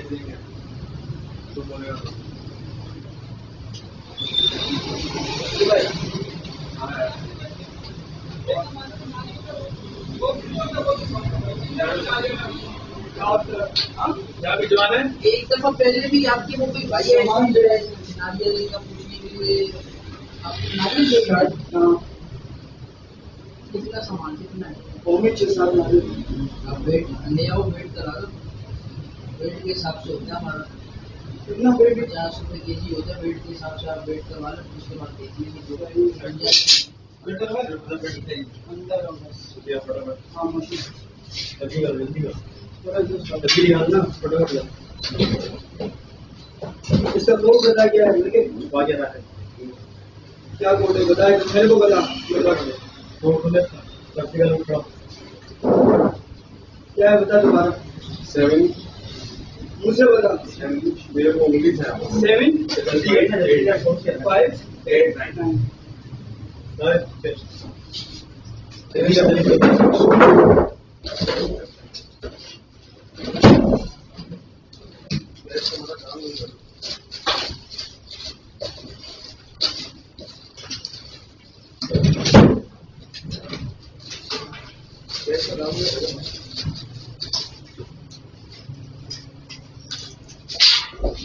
तो बोलेगा क्या भिजवाना है? एक दफा पहले भी आपकी वो कोई भाई नारियल का पूछने के लिए नारियल के कार्ड कितना सामान कितना है आप वेट ले आओ, वेट करा लो, वेट के हिसाब से होता है हमारा कितना वेट 50 रुपये के जी होता है, वेट के हिसाब से आप वेट करवा लो, उसके बाद देख लीजिए जो इसका कोड बता क्या है? वगैरह है क्या कोड है बताए मेरे को बता कोड बोले प्रैक्टिकल क्या है बता दोबारा 7 मुझे बता मेरे को इंग्लिश है 7 5 8 9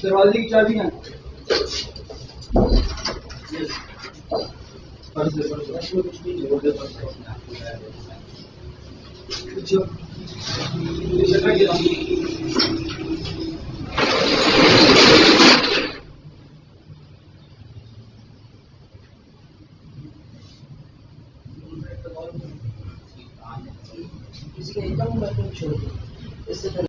दरवाजे की चाबी है किसी का इनकम छोड़ दो इससे